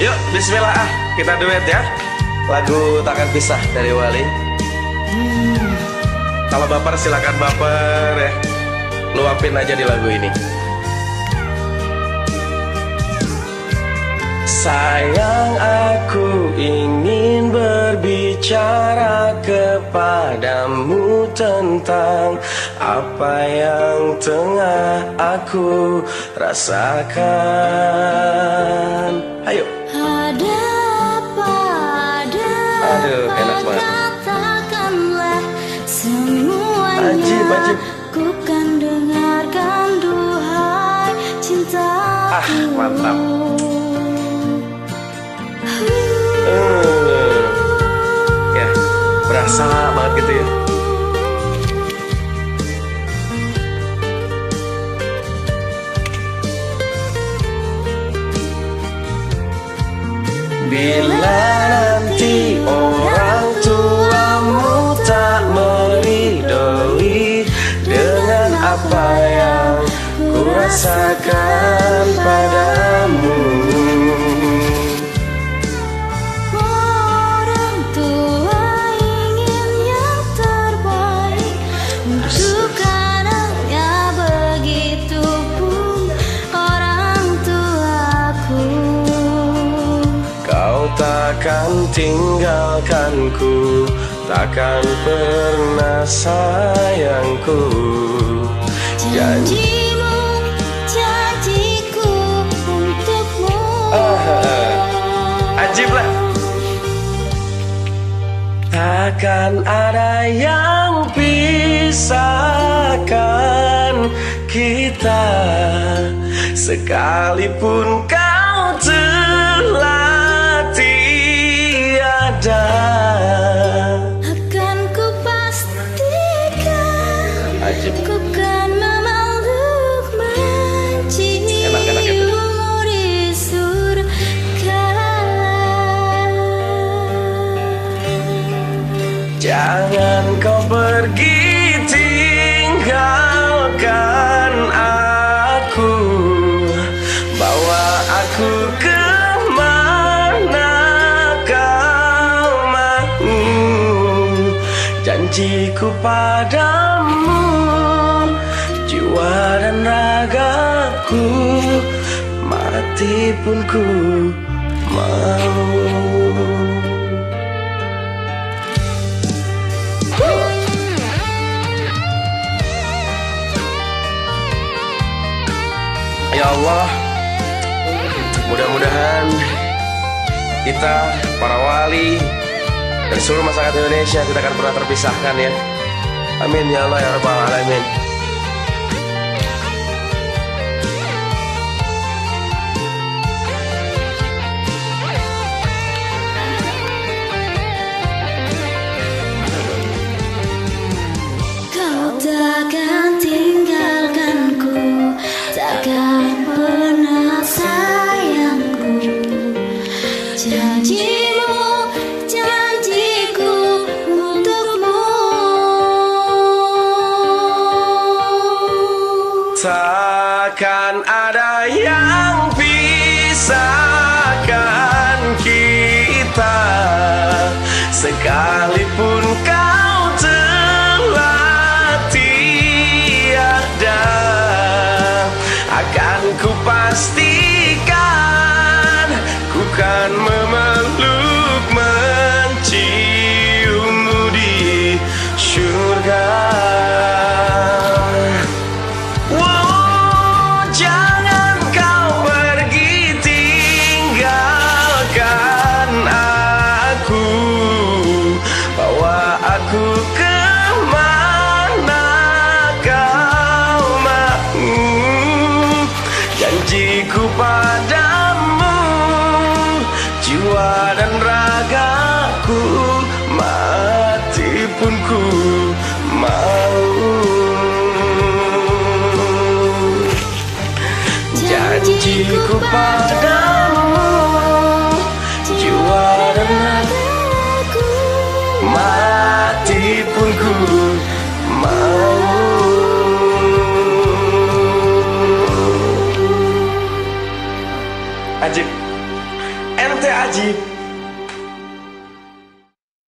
Yuk, bismillah kita duet ya. Lagu Takkan Pisah dari Wali. Kalau baper silakan baper ya. Luapin aja di lagu ini. Sayang, aku ingin berbicara kepadamu tentang apa yang tengah aku rasakan. Ayo. Ada apa, Aduh, enak banget. katakanlah semuanya. Ajib. Ku kan dengarkan duhai cintaku. Mantap. Ya, berasa banget gitu ya. Bila nanti orang tuamu tak meridoi dengan apa yang ku rasakan padamu. Orang tua ingin yang terbaik untuk anaknya, begitupun orang tuaku. Kau takkan tinggalkanku, takkan pernah sayangku. Janjimu, janjiku untukmu. Ajib lah. Takkan ada yang pisahkan kita, sekalipun kau telah tiada. Akan ku pastikan, Ajib. ku kan memeluk Enak itu. menciummu di surga. Jangan kau pergi tinggalkan aku, bawa aku kemana kau mau. Janjiku padamu, jiwa dan ragaku, mati pun ku mau. Ya Allah, mudah-mudahan kita, para wali, dan seluruh masyarakat Indonesia tidak akan pernah terpisahkan ya. Amin ya Allah ya Rabbal Alamin. Kau takkan tinggalkanku, takkan pernah sayangku. Janjimu, janjiku untukmu. Takkan ada yang pisahkan kita, sekalipun kau telah tiada. Akan ku pastikan, ku kan memeluk menciummu di surga. Wow, jangan kau pergi tinggalkan aku, bawa aku kemana kau mau. Janjiku padamu, jiwa dan ragaku, mati pun ku mau. Janjiku padamu, jiwa dan ragaku, mati pun ku mau. Ajib. ente Aji